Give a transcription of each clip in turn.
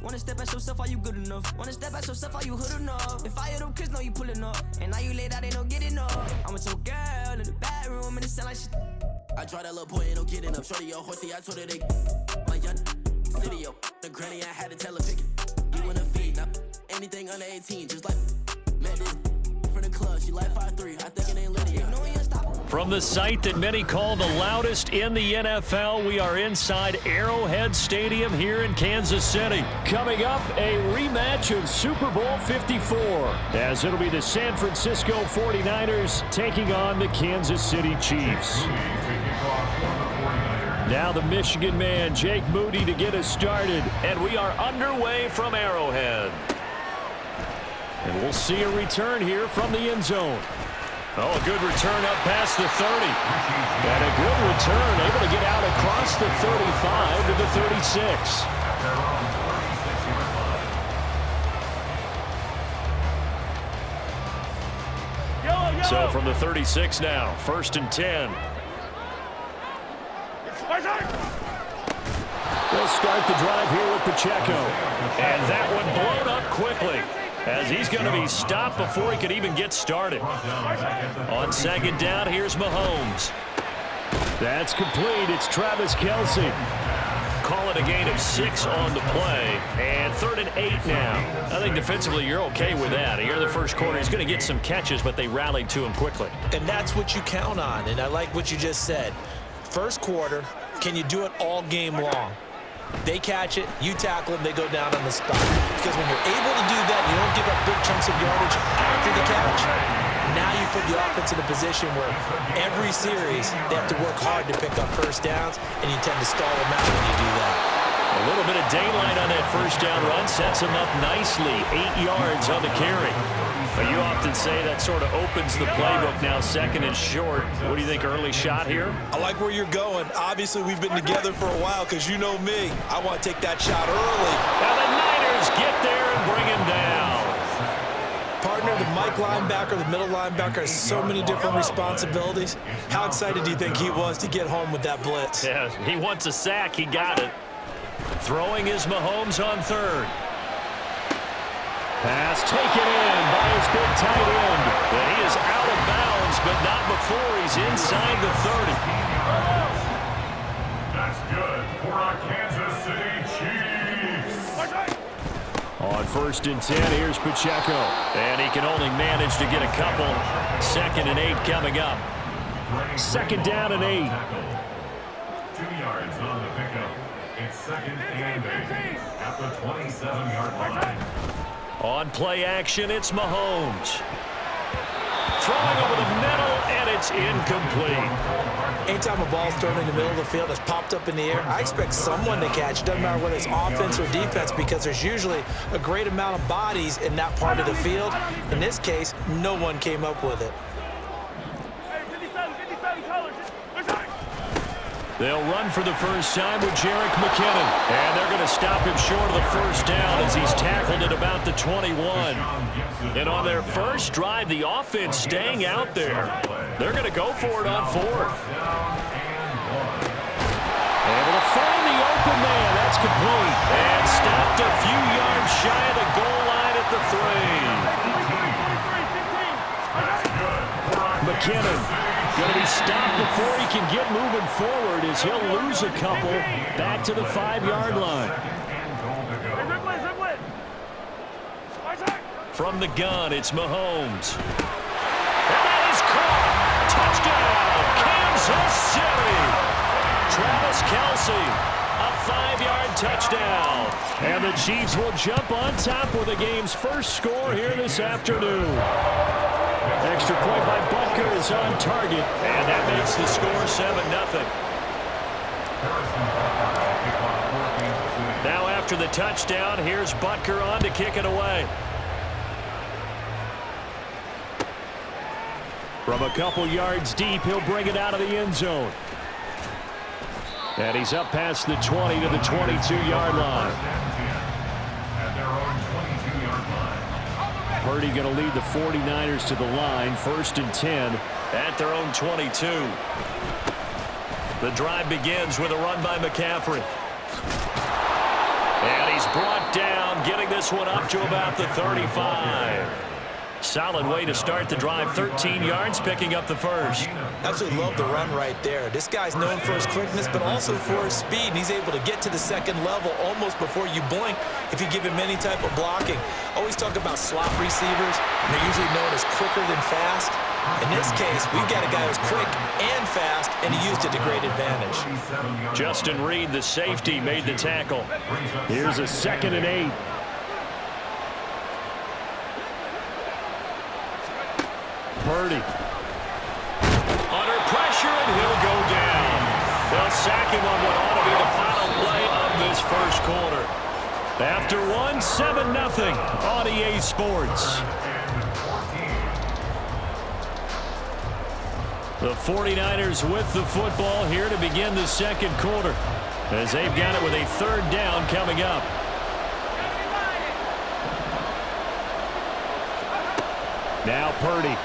Wanna step at yourself, are you good enough? Wanna step at yourself, are you hood enough? If I hear them kids know you pulling up, and now you laid out, they don't get enough. I'm with your girl in the bedroom, and it sound like shit. I tried that little boy, ain't no getting up. Shorty, your horsey, I told her they my young city, yo. The granny, I had to tell her pick it. You wanna feed, now anything under 18, just like met this from the club. She like 5'3", I think it ain't lit yet. From the site that many call the loudest in the NFL, we are inside Arrowhead Stadium here in Kansas City. Coming up, a rematch of Super Bowl 54, as it'll be the San Francisco 49ers taking on the Kansas City Chiefs. Now the Michigan man, Jake Moody, to get us started, and we are underway from Arrowhead. And we'll see a return here from the end zone. Oh, a good return up past the 30. And a good return, able to get out across the 35 to the 36. So from the 36 now, 1st and 10. We'll start the drive here with Pacheco. And that one blown up quickly, as he's going to be stopped before he could even get started. On 2nd down, here's Mahomes. That's complete. It's Travis Kelce. Call it a gain of 6 on the play. And 3rd and 8 now. I think defensively you're okay with that. Here in the first quarter, he's going to get some catches, but they rallied to him quickly. And that's what you count on, and I like what you just said. First quarter, can you do it all game long? They catch it, you tackle them, they go down on the spot. Because when you're able to do that, you don't give up big chunks of yardage after the catch. Now you put the offense in a position where every series they have to work hard to pick up first downs, and you tend to stall them out when you do that. A little bit of daylight on that first down run sets him up nicely. 8 yards on the carry. But you often say that sort of opens the playbook now, 2nd and short. What do you think, early shot here? I like where you're going. Obviously, we've been together for a while because you know me. I want to take that shot early. Now the Niners get there and bring him down. Partner, the Mike linebacker, the middle linebacker, has so many different responsibilities. How excited do you think he was to get home with that blitz? Yeah, he wants a sack. He got it. Throwing is Mahomes on 3rd. Pass taken in by his big tight end. And he is out of bounds, but not before he's inside the 30. That's good for our Kansas City Chiefs. On 1st and 10, here's Pacheco. And he can only manage to get a couple. 2nd and 8 coming up. 2nd down and 8. 2 yards on the pickup. It's 2nd and 8 at the 27-yard line. On play action, it's Mahomes. Throwing over the middle, and it's incomplete. Anytime a ball's thrown in the middle of the field that's popped up in the air, I expect someone to catch. It doesn't matter whether it's offense or defense, because there's usually a great amount of bodies in that part of the field. In this case, no one came up with it. They'll run for the first time with Jerick McKinnon. And they're going to stop him short of the first down as he's tackled at about the 21. And on their first drive, the offense staying out there. They're going to go for it on 4th. Able to find the open man. That's complete. And stopped a few yards shy of the goal line at the 3. McKinnon going to be stopped before he can get moving forward, as he'll lose a couple back to the 5-yard line. From the gun, it's Mahomes. And that is caught. Touchdown, Kansas City. Travis Kelce, a 5-yard touchdown. And the Chiefs will jump on top with the game's first score here this afternoon. Extra point by Butker is on target, and that makes the score 7-0. Now after the touchdown, here's Butker on to kick it away. From a couple yards deep, he'll bring it out of the end zone. And he's up past the 20 to the 22-yard line. Purdy going to lead the 49ers to the line, 1st and 10 at their own 22. The drive begins with a run by McCaffrey. And he's brought down this one up to about the 35. Solid way to start the drive. 13 yards, picking up the first. Absolutely love the run right there. This guy's known for his quickness, but also for his speed. And he's able to get to the second level almost before you blink if you give him any type of blocking. Always talk about slot receivers. They're usually known as quicker than fast. In this case, we've got a guy who's quick and fast, and he used it to great advantage. Justin Reed, the safety, made the tackle. Here's a 2nd and 8. Purdy. Under pressure, and he'll go down. They'll sack him on what ought to be the final play of this first quarter. After one, 7-0 on EA Sports. The 49ers with the football here to begin the second quarter, as they've got it with a 3rd down coming up. Now Purdy.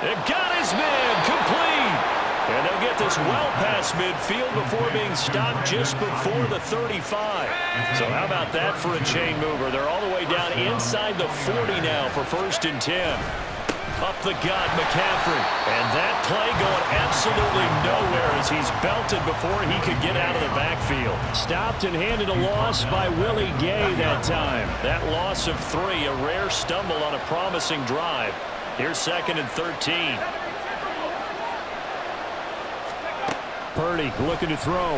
It got his man complete. And they'll get this well past midfield before being stopped just before the 35. So how about that for a chain mover? They're all the way down inside the 40 now for 1st and 10. Up the gut, McCaffrey. And that play going absolutely nowhere as he's belted before he could get out of the backfield. Stopped and handed a loss by Willie Gay that time. That loss of 3, a rare stumble on a promising drive. Here's 2nd and 13. Purdy looking to throw. Oh,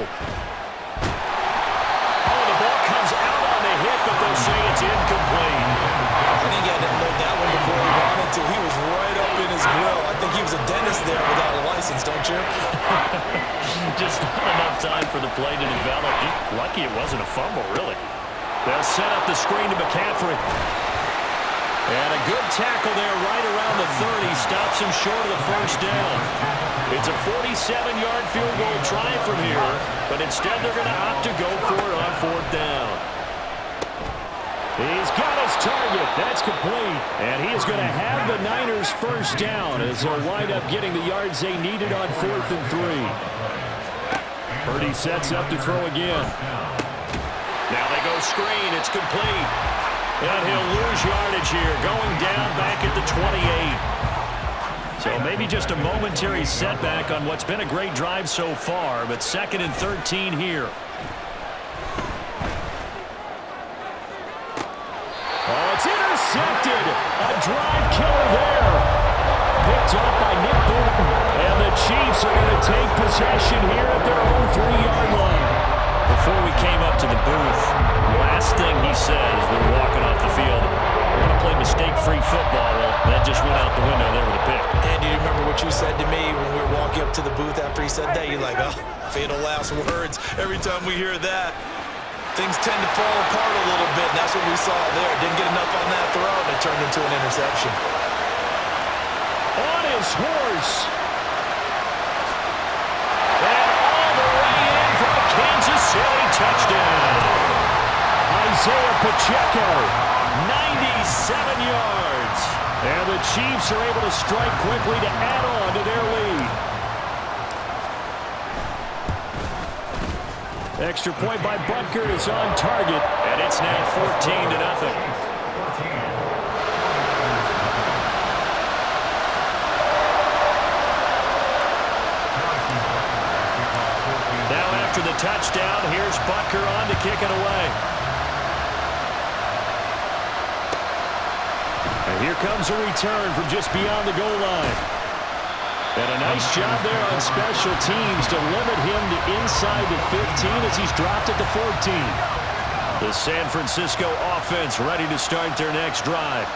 the ball comes out on the hit, but they'll say it's incomplete. I think he had to load that one before he wanted to. He was right up in his grill. I think he was a dentist there without a license, don't you? Just not enough time for the play to develop. Just lucky it wasn't a fumble, really. They'll set up the screen to McCaffrey. And a good tackle there right around the 30. Stops him short of the 1st down. It's a 47-yard field goal try from here, but instead they're going to opt to go for it on 4th down. He's got his target. That's complete. And he is going to have the Niners 1st down as they'll wind up getting the yards they needed on 4th and 3. Purdy sets up to throw again. Now they go screen. It's complete. And he'll lose yardage here, going down back at the 28. So maybe just a momentary setback on what's been a great drive so far, but 2nd and 13 here. Oh, it's intercepted. A drive killer there. Picked up by Nick Bolton. And the Chiefs are going to take possession here at their own 3-yard line. Before we came up to the booth, last thing he says, we're walking off the field, we're going to play mistake-free football. Well, that just went out the window there with a pick. And do you remember what you said to me when we were walking up to the booth after he said that? You're like, oh, fatal last words. Every time we hear that, things tend to fall apart a little bit, and that's what we saw there. Didn't get enough on that throw, and it turned into an interception. On his horse. Kansas City touchdown. Isaiah Pacheco. 97 yards. And the Chiefs are able to strike quickly to add on to their lead. Extra point by Butker is on target. And it's now 14-0. After the touchdown, here's Butker on to kick it away. And here comes a return from just beyond the goal line. And a nice job there on special teams to limit him to inside the 15 as he's dropped at the 14. The San Francisco offense ready to start their next drive.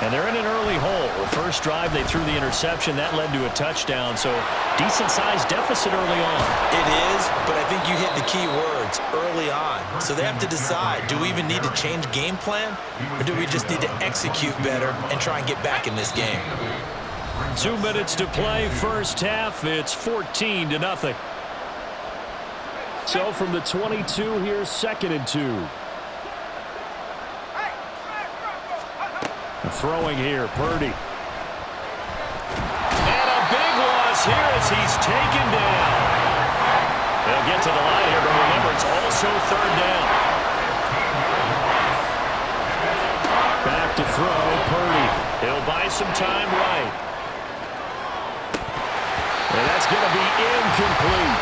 And they're in an early hole. The first drive, they threw the interception. That led to a touchdown. So decent-sized deficit early on. It is, but I think you hit the key words, early on. So they have to decide, do we even need to change game plan? Or do we just need to execute better and try and get back in this game? 2 minutes to play, first half. It's 14-0. So from the 22, here's 2nd and 2. Throwing here, Purdy. And a big loss here as he's taken down. They'll get to the line here, but remember, it's all so third down. Back to throw, Purdy. He'll buy some time right. And that's going to be incomplete.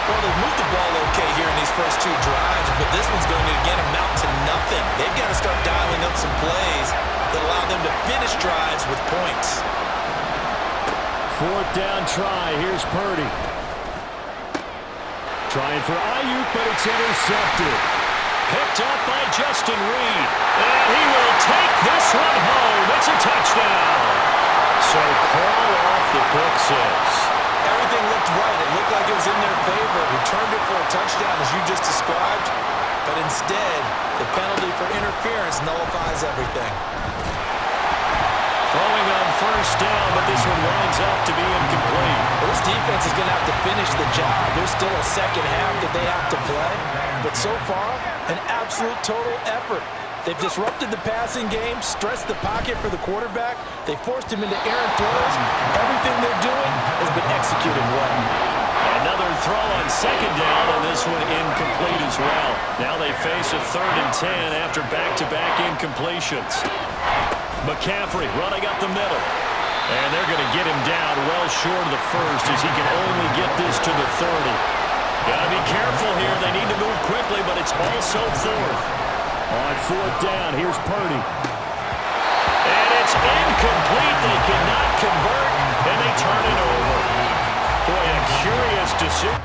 Well, they've moved the ball okay here in these first two drives, but this one's going to, again, amount to nothing. They've got to start dialing up some plays that allow them to finish drives with points. Fourth down try. Here's Purdy. Trying for Ayuk, but it's intercepted. Picked up by Justin Reed. And he will take this one home. It's a touchdown. So call off the pick six. Everything looked right. It looked like it was in their favor. Returned it for a touchdown, as you just described. But instead, the penalty for interference nullifies everything. Throwing on first down, but this one winds up to be incomplete. Well, this defense is going to have to finish the job. There's still a second half that they have to play. But so far, an absolute total effort. They've disrupted the passing game, stressed the pocket for the quarterback. They forced him into errant throws. Everything they're doing has been executed well. Another throw on second down, and this one incomplete as well. Now they face a 3rd and 10 after back-to-back incompletions. McCaffrey running up the middle. And they're going to get him down well short of the first as he can only get this to the 30. Got to be careful here. They need to move quickly, but it's also 4th. On fourth down, here's Purdy. And it's incomplete. They cannot convert, and they turn it over. Boy, a curious decision.